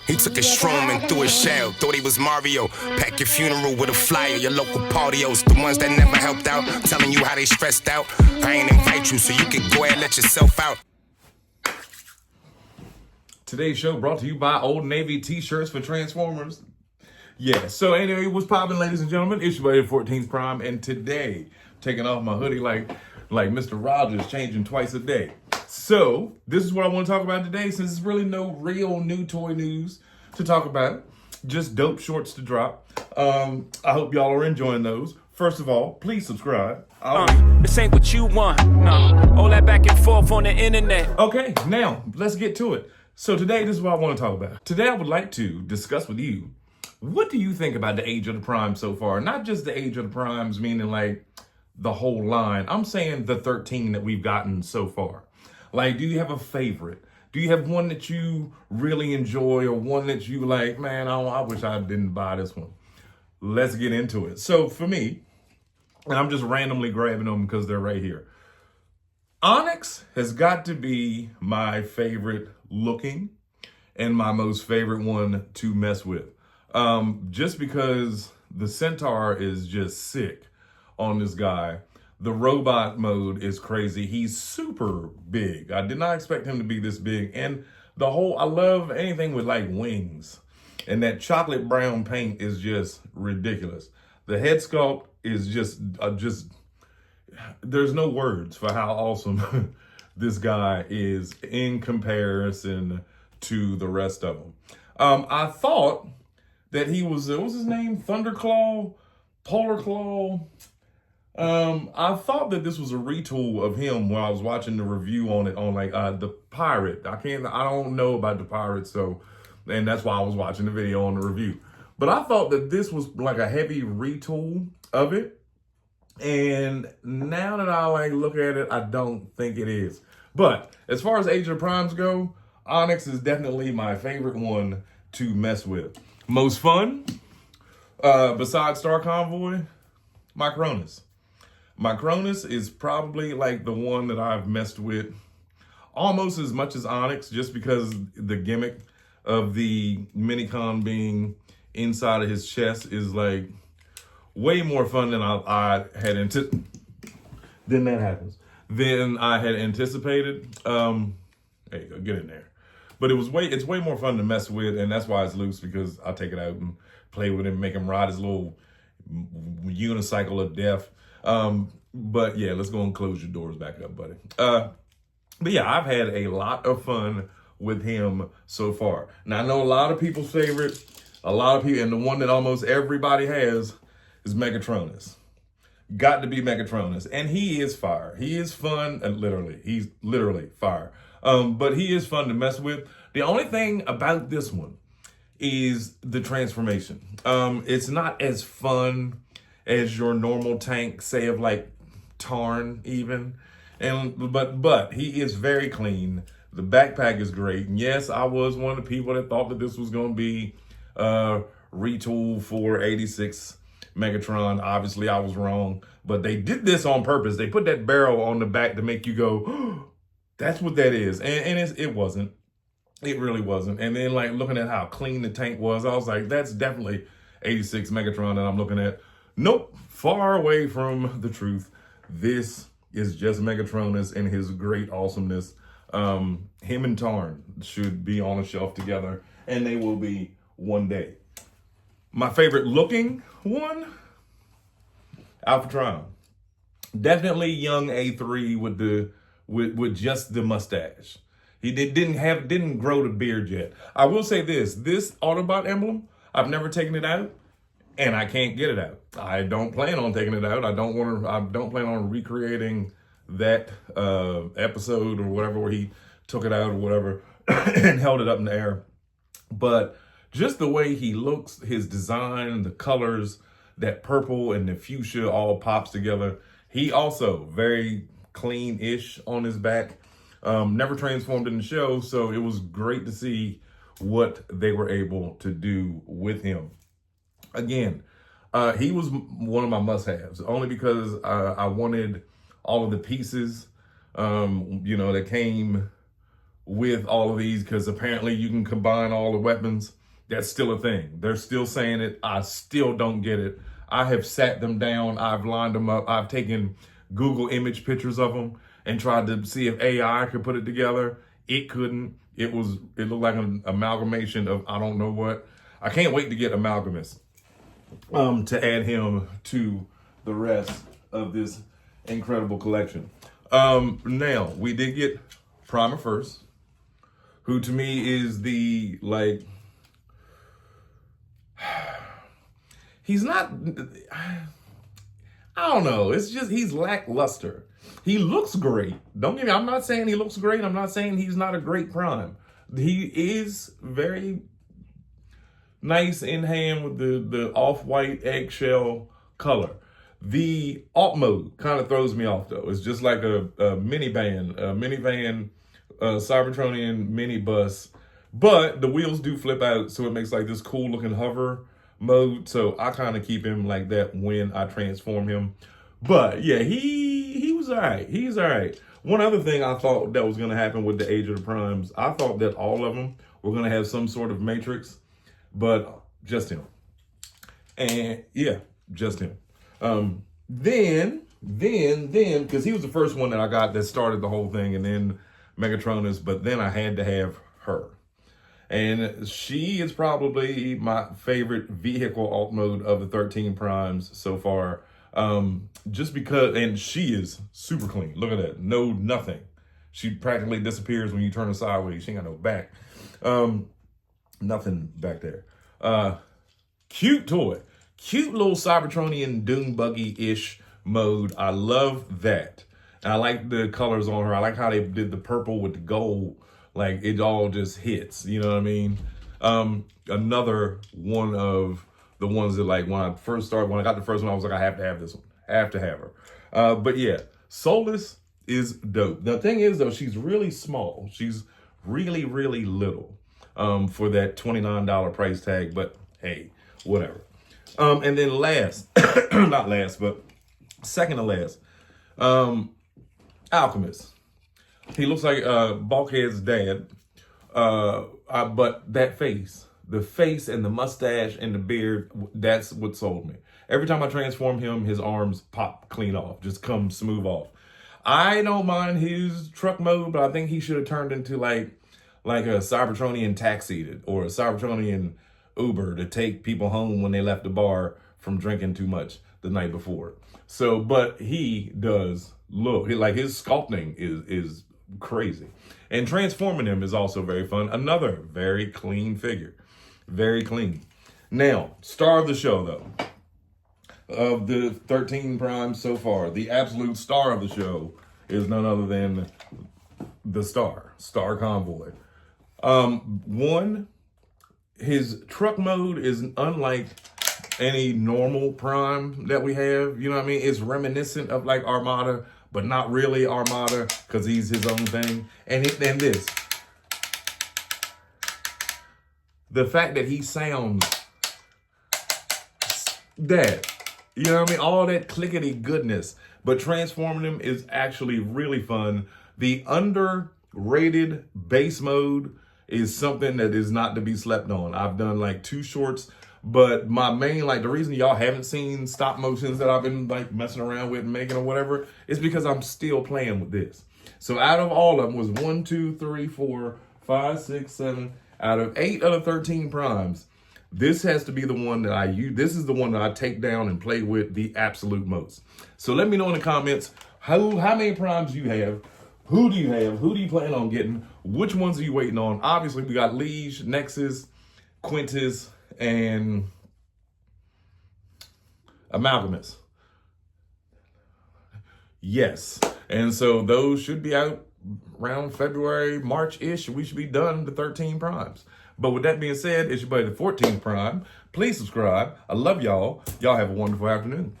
He took a shroom and threw a shell, thought he was Mario. Pack your funeral with a flyer, your local partios. The ones that never helped out, telling you how they stressed out. I ain't invite you, so you can go ahead and let yourself out. Today's show brought to you by Old Navy t-shirts for Transformers. Yeah, so anyway, what's poppin', ladies and gentlemen? It's your buddy 14th Prime, and today, taking off my hoodie like Mr. Rogers, changing twice a day. So, this is what I want to talk about today, since there's really no real new toy news to talk about. Just dope shorts to drop. I hope y'all are enjoying those. First of all, please subscribe. This ain't what you want, no. All that back and forth on the internet. Okay, now, let's get to it. So today, this is what I want to talk about. Today, I would like to discuss with you, what do you think about the Age of the Prime so far? Not just the Age of the Primes, meaning like the whole line. I'm saying the 13 that we've gotten so far. Like, do you have a favorite? Do you have one that you really enjoy, or one that you like, man, I wish I didn't buy this one? Let's get into it. So for me, and I'm just randomly grabbing them because they're right here. Onyx has got to be my favorite looking and my most favorite one to mess with. Just because the Centaur is just sick on this guy. The robot mode is crazy. He's super big. I did not expect him to be this big. And I love anything with like wings. And that chocolate brown paint is just ridiculous. The head sculpt is just there's no words for how awesome this guy is in comparison to the rest of them. I thought that he was, what was his name? Thunderclaw? Polar Claw? I thought that this was a retool of him when I was watching the review on it on the pirate. I don't know about the pirate, and that's why I was watching the video on the review. But I thought that this was like a heavy retool of it. And now that I look at it, I don't think it is. But as far as Age of the Primes go, Onyx is definitely my favorite one to mess with. Most fun, besides Star Convoy, Micronus. Micronus is probably like the one that I've messed with almost as much as Onyx, just because the gimmick of the Minicon being inside of his chest is like way more fun than I had anticipated. Then that happens. Then I had anticipated. There you go, get in there. But it's way more fun to mess with, and that's why it's loose, because I'll take it out and play with him, make him ride his little unicycle of death. But yeah, let's go and close your doors back up, buddy. But yeah, I've had a lot of fun with him so far. Now, I know a lot of people's favorite, and the one that almost everybody has is Megatronus. Got to be Megatronus. And he is fire. He is fun, he's literally fire. But he is fun to mess with. The only thing about this one is the transformation. It's not as fun as your normal tank, say of like Tarn even. But he is very clean. The backpack is great. And yes, I was one of the people that thought that this was going to be retool for 86 Megatron. Obviously, I was wrong. But they did this on purpose. They put that barrel on the back to make you go, oh, that's what that is. And it wasn't. It really wasn't. And then looking at how clean the tank was, I was like, that's definitely 86 Megatron that I'm looking at. Nope, far away from the truth. This is just Megatronus and his great awesomeness. Him and Tarn should be on a shelf together, and they will be one day. My favorite looking one, Alpha Trion. Definitely young A3 with just the mustache. He didn't grow the beard yet. I will say this Autobot emblem, I've never taken it out, and I can't get it out. I don't plan on taking it out. I don't plan on recreating that episode or whatever where he took it out or whatever and held it up in the air. But just the way he looks, his design, the colors, that purple and the fuchsia all pops together. He also very clean-ish on his back. Never transformed in the show, so it was great to see what they were able to do with him. Again, he was one of my must-haves, only because I wanted all of the pieces, that came with all of these because apparently you can combine all the weapons. That's still a thing. They're still saying it. I still don't get it. I have sat them down. I've lined them up. I've taken Google image pictures of them and tried to see if AI could put it together. It couldn't. It looked like an amalgamation of I don't know what. I can't wait to get Amalgamus to add him to the rest of this incredible collection. Now, we did get Primer first, who to me is the, like, he's not, I don't know. It's just, he's lackluster. He looks great. Don't get me, I'm not saying he looks great. I'm not saying he's not a great Prime. He is very nice in hand with the off-white eggshell color. The alt mode kind of throws me off though. It's just like a minivan Cybertronian minibus, but the wheels do flip out, so it makes like this cool looking hover mode. So I kind of keep him like that when I transform him. But yeah, he was all right. He's all right. One other thing I thought that was going to happen with the Age of the Primes, I thought that all of them were going to have some sort of matrix, but just him. And yeah, just him. Then, because he was the first one that I got that started the whole thing, and then Megatronus, but then I had to have her. And she is probably my favorite vehicle alt mode of the 13 Primes so far. Just because, and she is super clean. Look at that. No, nothing. She practically disappears when you turn her sideways. She ain't got no back. Nothing back there. Cute toy. Cute little Cybertronian dune buggy-ish mode. I love that. And I like the colors on her. I like how they did the purple with the gold. Like, it all just hits. You know what I mean? Another one of the ones that, like, when I got the first one, I was like, I have to have this one. I have to have her. But yeah, Soulless is dope. The thing is, though, she's really small. She's really, really little for that $29 price tag. But hey, whatever. And then last, not last, but second to last, Alchemist. He looks like Bulkhead's dad, but that face, the face and the mustache and the beard, that's what sold me. Every time I transform him, his arms pop clean off, just come smooth off. I don't mind his truck mode, but I think he should have turned into like a Cybertronian taxi or a Cybertronian Uber to take people home when they left the bar from drinking too much the night before. So, but he does look, like his sculpting is crazy. And transforming him is also very fun. Another very clean figure. Very clean. Now, star of the show though. Of the 13 Primes so far, the absolute star of the show is none other than the Star Convoy. One, his truck mode is unlike any normal Prime that we have. You know what I mean? It's reminiscent of like Armada, but not really Armada because he's his own thing. And this, the fact that he sounds that, you know what I mean? All that clickety goodness, but transforming him is actually really fun. The underrated base mode is something that is not to be slept on. I've done like 2 shorts, but my main, like the reason y'all haven't seen stop motions that I've been like messing around with and making or whatever is because I'm still playing with this. So out of all of them was 1, 2, 3, 4, 5, 6, 7, out of 8 of the 13 Primes, this has to be the one that I use. This is the one that I take down and play with the absolute most. So let me know in the comments how many Primes you have. Who do you have? Who do you plan on getting? Which ones are you waiting on? Obviously, we got Liege, Nexus, Quintus, and Amalgamus. Yes. And so those should be out around February, March-ish. We should be done the 13 Primes. But with that being said, it's your buddy, the 14th Prime. Please subscribe. I love y'all. Y'all have a wonderful afternoon.